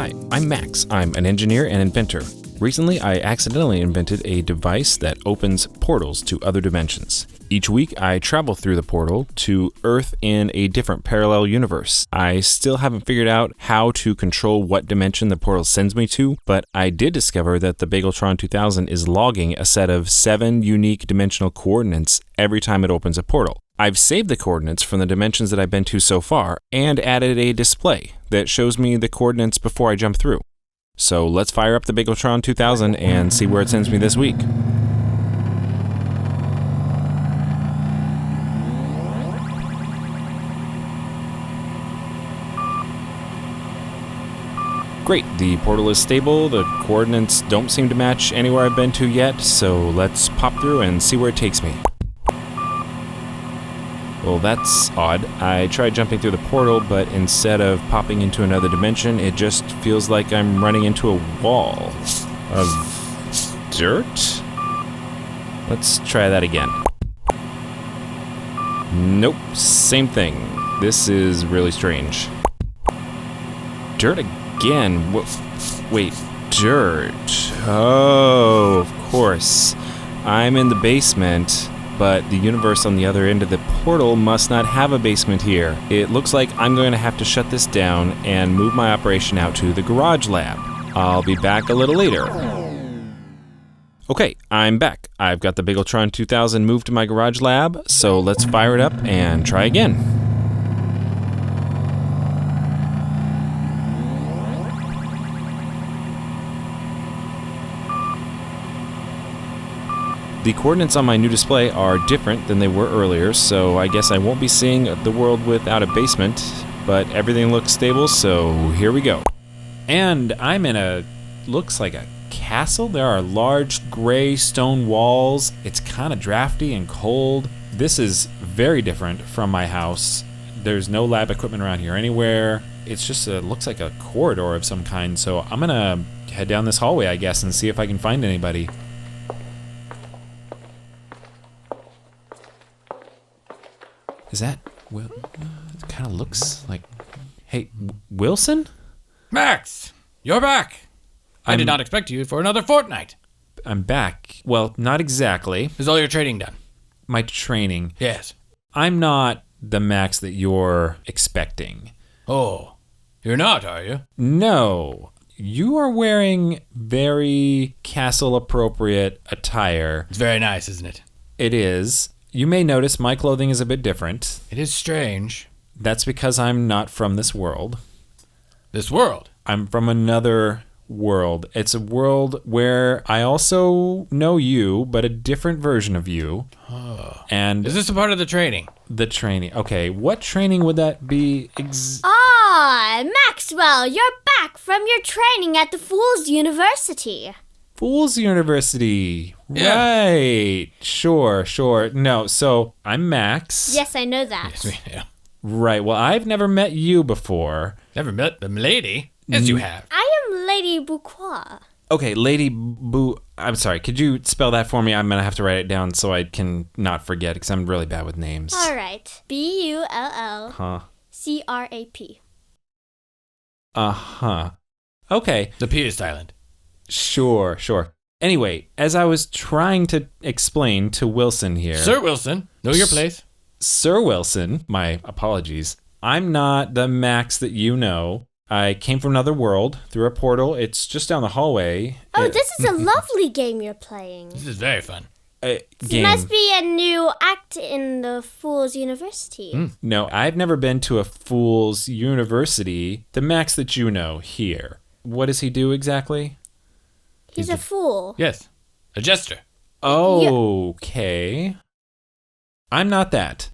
Hi, I'm Max. I'm an engineer and inventor. Recently, I accidentally invented a device that opens portals to other dimensions. Each week, I travel through the portal to Earth in a different parallel universe. I still haven't figured out how to control what dimension the portal sends me to, but I did discover that the Bageltron 2000 is logging a set of 7 unique dimensional coordinates every time it opens a portal. I've saved the coordinates from the dimensions that I've been to so far and added a display that shows me the coordinates before I jump through. So let's fire up the Bageltron 2000 and see where it sends me this week. Great, the portal is stable, the coordinates don't seem to match anywhere I've been to yet, so let's pop through and see where it takes me. Well, that's odd. I tried jumping through the portal, but instead of popping into another dimension, it just feels like I'm running into a wall of dirt? Let's try that again. Nope, same thing. This is really strange. Dirt again? Wait, dirt. Oh, of course. I'm in the basement. But the universe on the other end of the portal must not have a basement here. It looks like I'm going to have to shut this down and move my operation out to the garage lab. I'll be back a little later. Okay, I'm back. I've got the Bageltron 2000 moved to my garage lab, so let's fire it up and try again. The coordinates on my new display are different than they were earlier, so I guess I won't be seeing the world without a basement, but everything looks stable, so here we go. And I'm in looks like a castle. There are large gray stone walls. It's kind of drafty and cold. This is very different from my house. There's no lab equipment around here anywhere. It's just looks like a corridor of some kind, so I'm gonna head down this hallway, I guess, and see if I can find anybody. Is that it kind of looks like... Hey, Wilson? Max, you're back. I did not expect you for another fortnight. I'm back. Well, not exactly. Is all your training done? My training. Yes. I'm not the Max that you're expecting. Oh, you're not, are you? No. You are wearing very castle-appropriate attire. It's very nice, isn't it? It is. You may notice my clothing is a bit different. It is strange. That's because I'm not from this world. This world? I'm from another world. It's a world where I also know you, but a different version of you. Oh. And is this a part of the training? The training. Okay, what training would that be? Maxwell, you're back from your training at the Fool's University. Fool's University. Yeah. Right. Sure. No, so I'm Max. Yes, I know that. Yes, yeah. Right. Well, I've never met you before. Never met the lady? Yes, you have. I am Lady Bouquois. Okay, Lady Boo... I'm sorry, could you spell that for me? I'm going to have to write it down so I can not forget, because I'm really bad with names. All right. Bullcrap. Uh-huh. Okay. The P is silent. Sure. Anyway, as I was trying to explain to Wilson here... Sir Wilson, know your place. Sir Wilson, my apologies. I'm not the Max that you know. I came from another world through a portal. It's just down the hallway. This is a lovely game you're playing. This is very fun. It must be a new act in the Fool's University. No, I've never been to a Fool's University. The Max that you know here. What does he do exactly? He's a fool. Yes, a jester. Okay. I'm not that.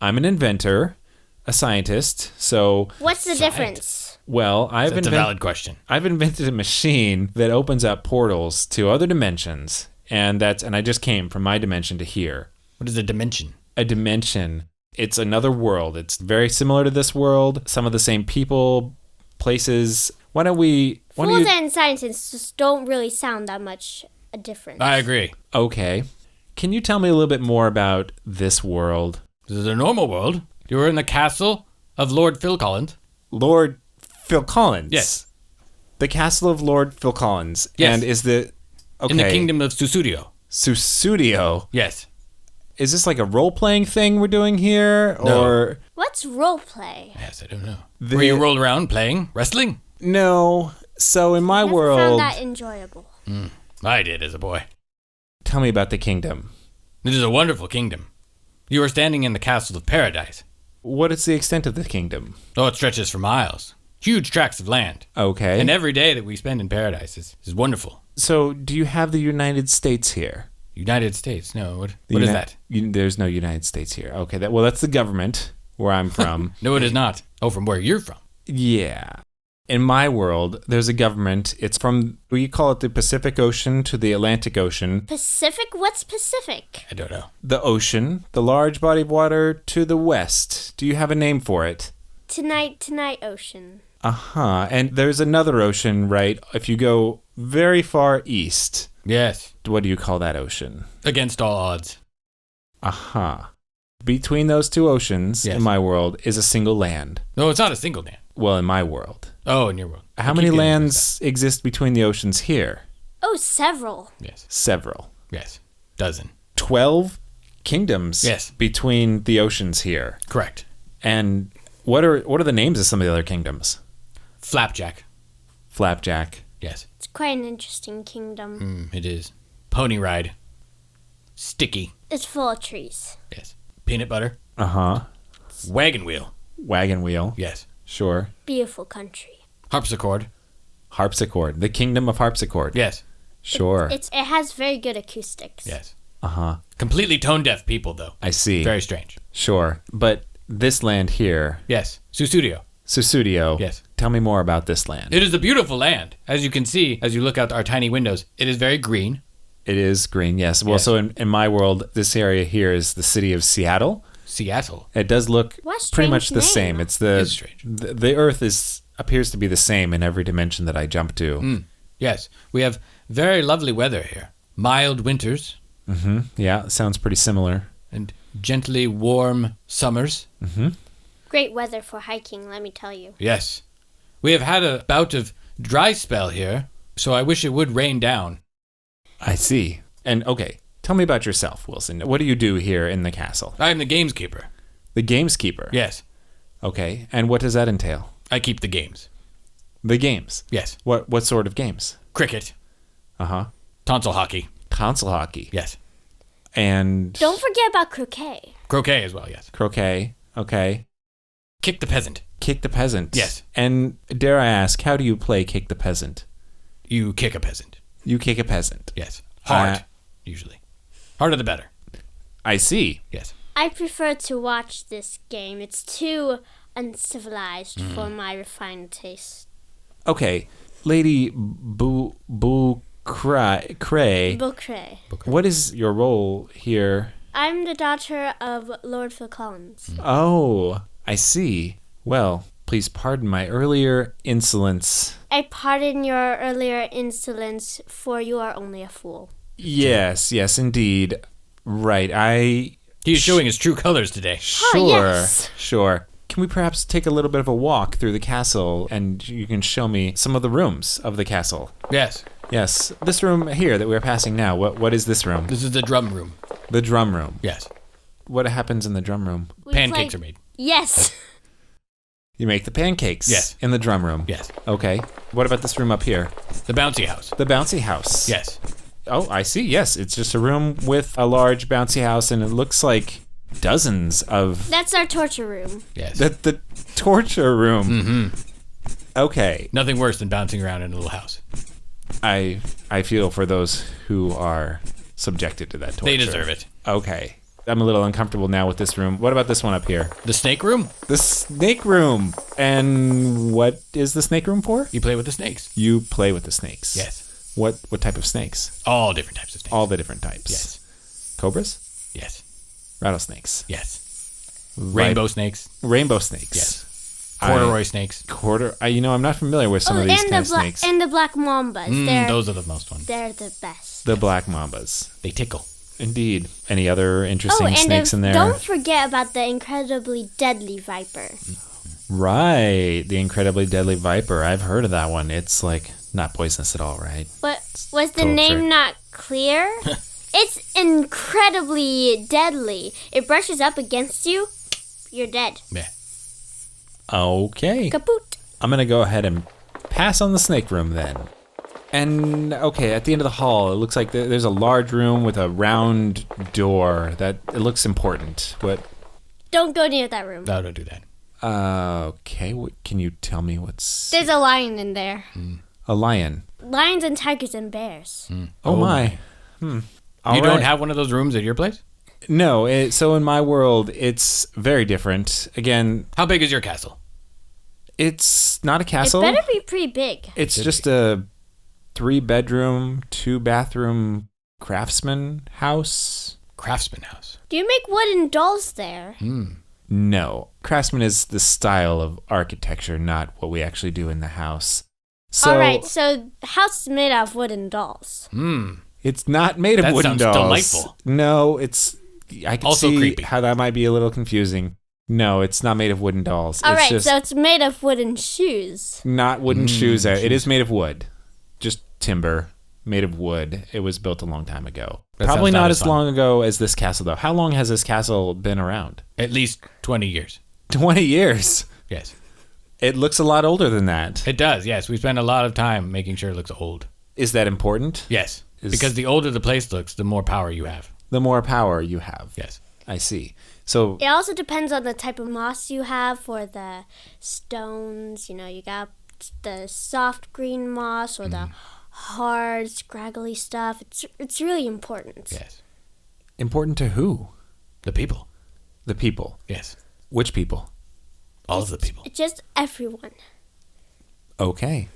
I'm an inventor, a scientist, so... What's the difference? Well, That's a valid question. I've invented a machine that opens up portals to other dimensions, and I just came from my dimension to here. What is a dimension? A dimension. It's another world. It's very similar to this world. Some of the same people, places. Fools and scientists just don't really sound that much a difference. I agree. Okay. Can you tell me a little bit more about this world? This is a normal world. You were in the castle of Lord Phil Collins. Lord Phil Collins? Yes. The castle of Lord Phil Collins. Yes. And is the... Okay. In the kingdom of Susudio. Susudio. Yes. Is this like a role-playing thing we're doing here? No. Or... What's roleplay? Yes, I don't know. Where you roll around playing wrestling? No. So in my I never world... found that enjoyable. I did as a boy. Tell me about the kingdom. It is a wonderful kingdom. You are standing in the castle of paradise. What is the extent of the kingdom? Oh, it stretches for miles. Huge tracts of land. Okay. And every day that we spend in paradise is wonderful. So do you have the United States here? United States? No, what is that? There's no United States here. Okay, that's the government where I'm from. No, it is not. Oh, from where you're from. Yeah. In my world, there's a government. It's from, we call it the Pacific Ocean to the Atlantic Ocean. Pacific? What's Pacific? I don't know. The ocean, the large body of water to the west. Do you have a name for it? Tonight Ocean. Uh-huh. And there's another ocean, right? If you go very far east. Yes. What do you call that ocean? Against all odds. Uh-huh. Between those two oceans, Yes. in my world, is a single land. No, it's not a single land. Well, in my world. Oh, in your world. How many lands exist between the oceans here? Oh, several. Yes. Several. Yes. Dozen. 12 kingdoms Yes. between the oceans here. Correct. And what are the names of some of the other kingdoms? Flapjack. Flapjack. Yes. It's quite an interesting kingdom. It is. Pony ride. Sticky. It's full of trees. Yes. Peanut butter. Uh-huh. Wagon wheel. Wagon wheel. Yes. Sure. Beautiful country. Harpsichord. Harpsichord. The kingdom of harpsichord. Yes. Sure. It has very good acoustics. Yes. Uh-huh. Completely tone deaf people, though. I see. Very strange. Sure. But this land here, Yes. Susudio. Susudio. Yes. Tell me more about this land. It is a beautiful land. As you can see, as you look out our tiny windows, it is very green. It is green, yes. Well, Yes. so in my world, this area here is the city of Seattle. Seattle. It does look What a pretty much strange the name. same. It's It's strange. the Earth appears to be the same in every dimension that I jump to. Yes. We have very lovely weather here. Mild winters Mm-hmm. Yeah, sounds pretty similar. and gently warm summers. Great weather for hiking, let me tell you. Yes. We have had a bout of dry spell here, so I wish it would rain down. I see. And okay, tell me about yourself, Wilson. What do you do here in the castle? I am the gameskeeper. The gameskeeper. Yes. Okay, and what does that entail? I keep the games. The games. Yes. What sort of games? Cricket. Uh-huh. Tonsil hockey. Console hockey. Yes. And Don't forget about croquet. Croquet as well, yes. croquet. Okay. Kick the peasant. Kick the peasant. Yes. And dare I ask, how do you play kick the peasant? You kick a peasant. You kick a peasant. Yes. Hard, usually. Harder the better. I see. Yes. I prefer to watch this game. It's too uncivilized for my refined taste. Okay, Lady Cray. Boucret. What is your role here? I'm the daughter of Lord Phil Collins. Oh, I see. Well, please pardon my earlier insolence. I pardon your earlier insolence, for you are only a fool. Yes, indeed. Right, He is showing his true colors today. Sure, yes. sure. Can we perhaps take a little bit of a walk through the castle and you can show me some of the rooms of the castle? Yes. Yes, this room here that we're passing now, what is this room? This is the drum room. The drum room. Yes. What happens in the drum room? We Pancakes play- are made. Yes. You make the pancakes. Yes. In the drum room. Yes. Okay. What about this room up here? The bouncy house. The bouncy house. Yes. Oh, I see. Yes, it's just a room with a large bouncy house, and it looks like dozens of That's our torture room. Yes. the torture room. Mm-hmm. Okay. Nothing worse than bouncing around in a little house. I feel for those who are subjected to that torture. They deserve it. Okay. I'm a little uncomfortable now with this room. What about this one up here? The snake room? The snake room. And what is the snake room for? You play with the snakes. You play with the snakes. Yes. What type of snakes? All different types of snakes. All the different types. Yes. Cobras? Yes. Rattlesnakes. Yes. Rainbow snakes. Rainbow snakes. Yes. Corduroy snakes. I'm not familiar with some of these kind of snakes. And the black mambas. Those are the most fun. They're the best. The black mambas. They tickle. Indeed. Any other interesting snakes in there? Don't forget about the incredibly deadly viper. Right, the incredibly deadly viper. I've heard of that one. It's like not poisonous at all, right? But was the Total name trick. not clear? It's incredibly deadly. It brushes up against you, you're dead. Yeah. Okay. Kaput. I'm going to go ahead and pass on the snake room then. And, okay, at the end of the hall, it looks like there's a large room with a round door that it looks important. What? Don't go near that room. No, don't do that. Okay, can you tell me what's... There's a lion in there. A lion. Lions and tigers and bears. Oh, my. You don't have one of those rooms at your place? No, so in my world, it's very different. Again, How big is your castle? it's not a castle. It better be pretty big. It's just a 3-bedroom, 2-bathroom craftsman house. Craftsman house. Do you make wooden dolls there? No. Craftsman is the style of architecture, not what we actually do in the house. So All right, so the house is made out of wooden dolls. it's not made of That wooden sounds dolls. delightful. No, I can Also see creepy. how that might be a little confusing. No, it's not made of wooden dolls. All it's right, just so it's made of wooden shoes. not wooden shoes. It is made of wood. Just timber, made of wood. It was built a long time ago. That Probably sounds not not as as fun. long ago as this castle, though. How long has this castle been around? At least 20 years. 20 years. Yes. It looks a lot older than that. It does, yes. We spend a lot of time making sure it looks old. Is that important? Yes. Is- Because the older the place looks, the more power you have. The more power you have. Yes. I see. So, It also depends on the type of moss you have for the stones. You got the soft green moss or the hard, scraggly stuff. It's really important. Yes. important to who? The people. The people. Yes. Which people? All of the people. Just everyone. Okay.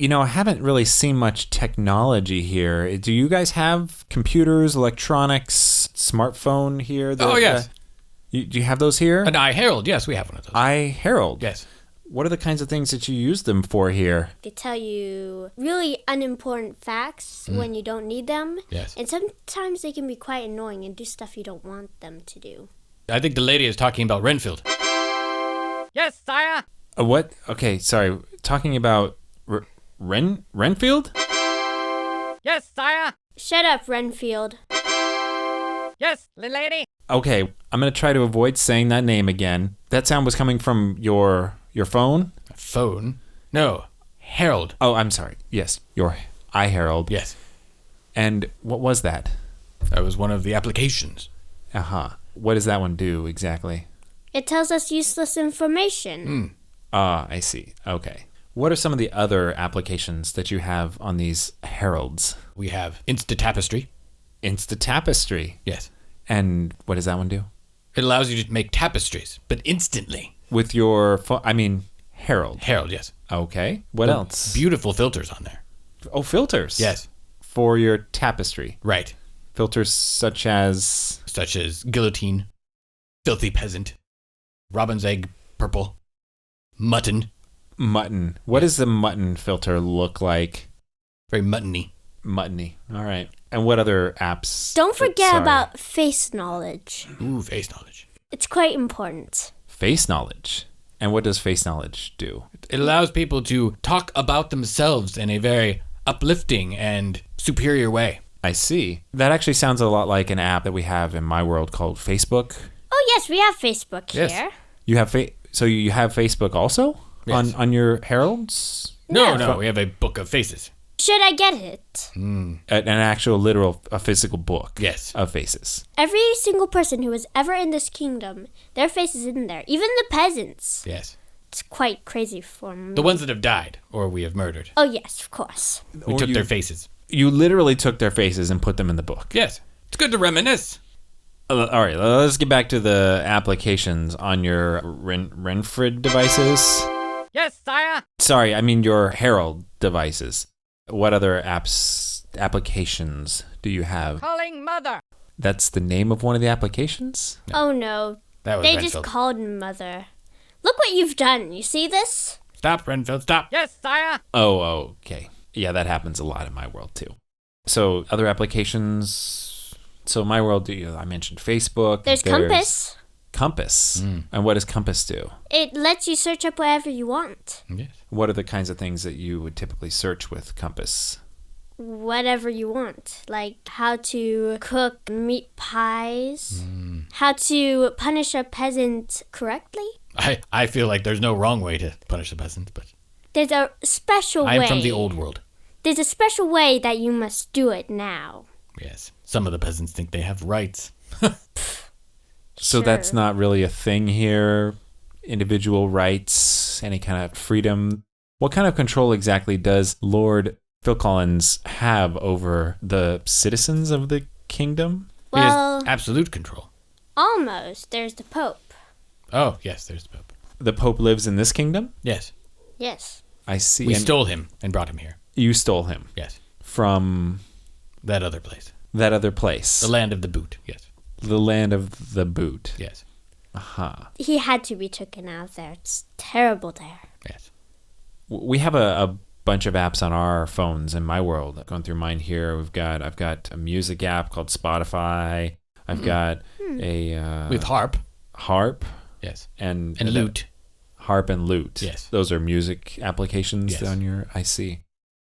I haven't really seen much technology here. Do you guys have computers, electronics, smartphone here? Oh, yes. Do you have those here? An Eye Herald. Yes, we have one of those. Herald. Yes. What are the kinds of things that you use them for here? They tell you really unimportant facts when you don't need them. Yes. And sometimes they can be quite annoying and do stuff you don't want them to do. I think the lady is talking about Renfield. Yes, sire. What? Okay, sorry. Talking about Renfield? Yes, sire. Shut up, Renfield. Yes, lady. Okay, I'm going to try to avoid saying that name again. That sound was coming from your phone? Phone? No. Herald. Oh, I'm sorry. Yes, your iHerald. Yes. And what was that? That was one of the applications. Uh-huh. What does that one do exactly? It tells us useless information. Ah, I see. Okay. What are some of the other applications that you have on these heralds? We have Insta Tapestry. Insta Tapestry. Yes. And what does that one do? It allows you to make tapestries, but instantly. With your phone, Herald. Herald, yes. Okay. What else? Beautiful filters on there. Oh, filters. Yes. For your tapestry. Right. Filters such as... Such as guillotine, filthy peasant, robin's egg purple, mutton. Mutton. What does the mutton filter look like? Very muttony. Muttony. All right. And what other apps? Don't forget Sorry. about face knowledge. Ooh, face knowledge. It's quite important. Face knowledge. And what does face knowledge do? It allows people to talk about themselves in a very uplifting and superior way. I see. That actually sounds a lot like an app that we have in my world called Facebook. Oh, yes, we have Facebook Yes. here. You have so you have Facebook also Yes. on your heralds? No, we have a book of faces. Should I get it? An actual literal, a physical book. Yes. Of faces. Every single person who was ever in this kingdom, their face is in there. Even the peasants. Yes. It's quite crazy for me. The ones that have died or we have murdered. Oh, yes, of course. We Or took you- their faces. You literally took their faces and put them in the book. Yes. It's good to reminisce. All right, let's get back to the applications on your Renfrid devices. Yes, sire. Sorry, I mean your Herald devices. What other applications do you have? Calling mother. That's the name of one of the applications? Oh, no. That was They Renfield. just called Mother. Look what you've done. You see this? Stop, Renfield, stop. Yes, sire. Oh, okay. Yeah, that happens a lot in my world too. So other applications. So in my world, I mentioned Facebook. There's Compass. Compass. And what does Compass do? It lets you search up whatever you want. Yes. What are the kinds of things that you would typically search with Compass? Whatever you want, like how to cook meat pies, how to punish a peasant correctly. I feel like there's no wrong way to punish a peasant, but There's a special way. I'm from the old world. There's a special way that you must do it now. Yes. Some of the peasants think they have rights. So that's not really a thing here. Individual rights, any kind of freedom. What kind of control exactly does Lord Phil Collins have over the citizens of the kingdom? He Well, has absolute control. almost. There's the Pope. Oh, yes, there's the Pope. The Pope lives in this kingdom? Yes. Yes. I see. We And stole him and brought him here. You stole him Yes. from That other place. that other place. The land of the boot. Yes. The land of the boot. Yes. Aha. He had to be taken out of there. It's terrible there. Yes. We have a bunch of apps on our phones in my world. Going through mine here, I've got a music app called Spotify. I've got a With harp. harp Yes. and And lute. Harp and lute. Yes. Those are music applications Yes. on your. I see.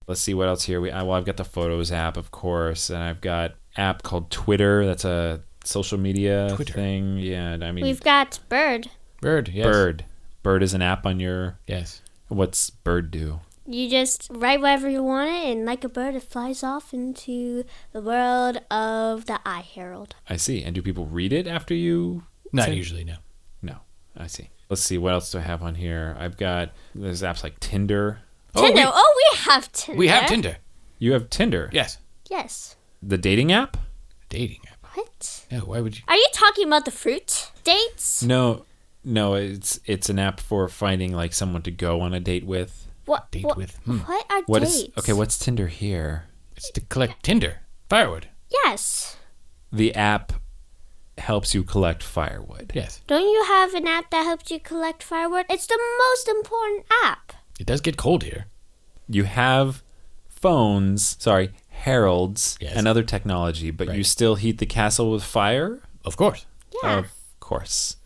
Let's see what else here. I've got the Photos app, of course, and I've got app called Twitter. That's a social media Twitter. thing. Yeah, I mean We've got Bird. Bird. Yes. Bird is an app on your. Yes. What's Bird do? You just write whatever you want it, and like a bird, it flies off into the world of the iHerald. I see. And do people read it after you? Not say- usually, no. No, I see. Let's see. What else do I have on here? There's apps like Tinder. Tinder. We have Tinder. We have Tinder. You have Tinder. Yes. Yes. The dating app? Dating app. What? No, why would you? Are you talking about the fruit dates? No, it's an app for finding like someone to go on a date with. What? Date what, with? What are What dates? is okay? What's Tinder here? It's to collect Tinder. Firewood. Yes. The app helps you collect firewood. Yes. Don't you have an app that helps you collect firewood? It's the most important app. It does get cold here. You have heralds, Yes. and other technology, but Right. you still heat the castle with fire? Of course. Yeah. Of course.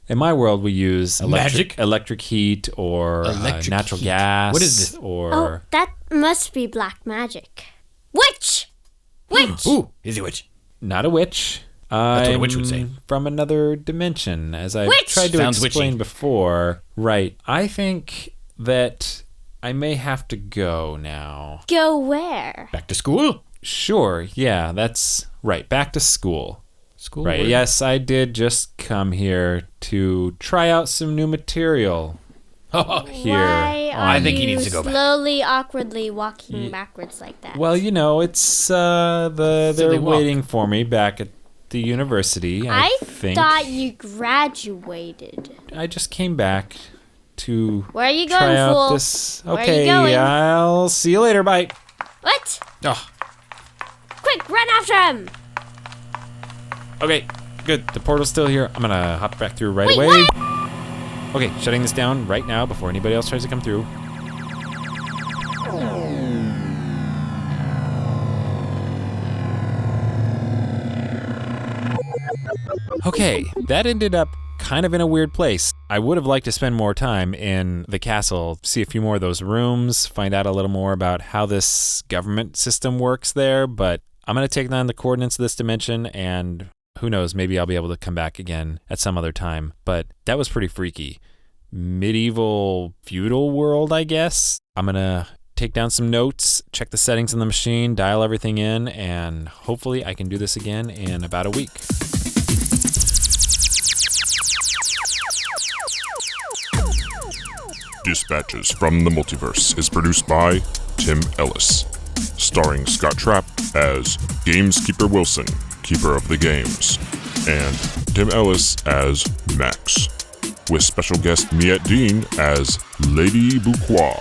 In my world, we use Magic? electric heat or Electric natural heat. gas. What is this? Or Oh, that must be black magic. Witch! Witch! Ooh, easy witch. not a witch. That's what a witch would I'm say. From another dimension, as I Witch! tried to Sounds explain witchy. before. Right. I think that I may have to go now. Go where? Back to school. Sure. Yeah, that's right. Back to school. School. Right. work. Yes, I did just come here to try out some new material here. Why are I think he you needs to go back. slowly, awkwardly walking backwards like that? Well, it's Silly they're walk. waiting for me back at the university. I think thought you graduated. I just came back to Where are you try going, out fool? this. Where are you Okay, going? I'll see you later. Bye. What? Oh, Quick, run after him! Okay, good. The portal's still here. I'm gonna hop back through right Wait, away. what? Okay, shutting this down right now before anybody else tries to come through. Okay, that ended up kind of in a weird place. I would have liked to spend more time in the castle, see a few more of those rooms, find out a little more about how this government system works there, but I'm going to take down the coordinates of this dimension, and who knows, maybe I'll be able to come back again at some other time. But that was pretty freaky. Medieval feudal world, I guess. I'm going to take down some notes, check the settings on the machine, dial everything in, and hopefully I can do this again in about a week. Dispatches from the Multiverse is produced by Tim Ellis, starring Scott Trapp as Gameskeeper Wilson, Keeper of the Games, and Tim Ellis as Max, with special guest Miette Dean as Lady Bouquois.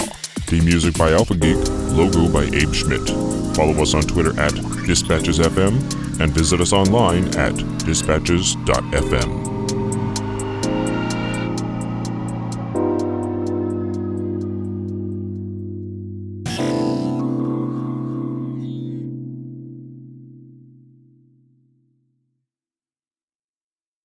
Theme music by Alpha Geek, logo by Abe Schmidt. Follow us on Twitter at DispatchesFM and visit us online at dispatches.fm.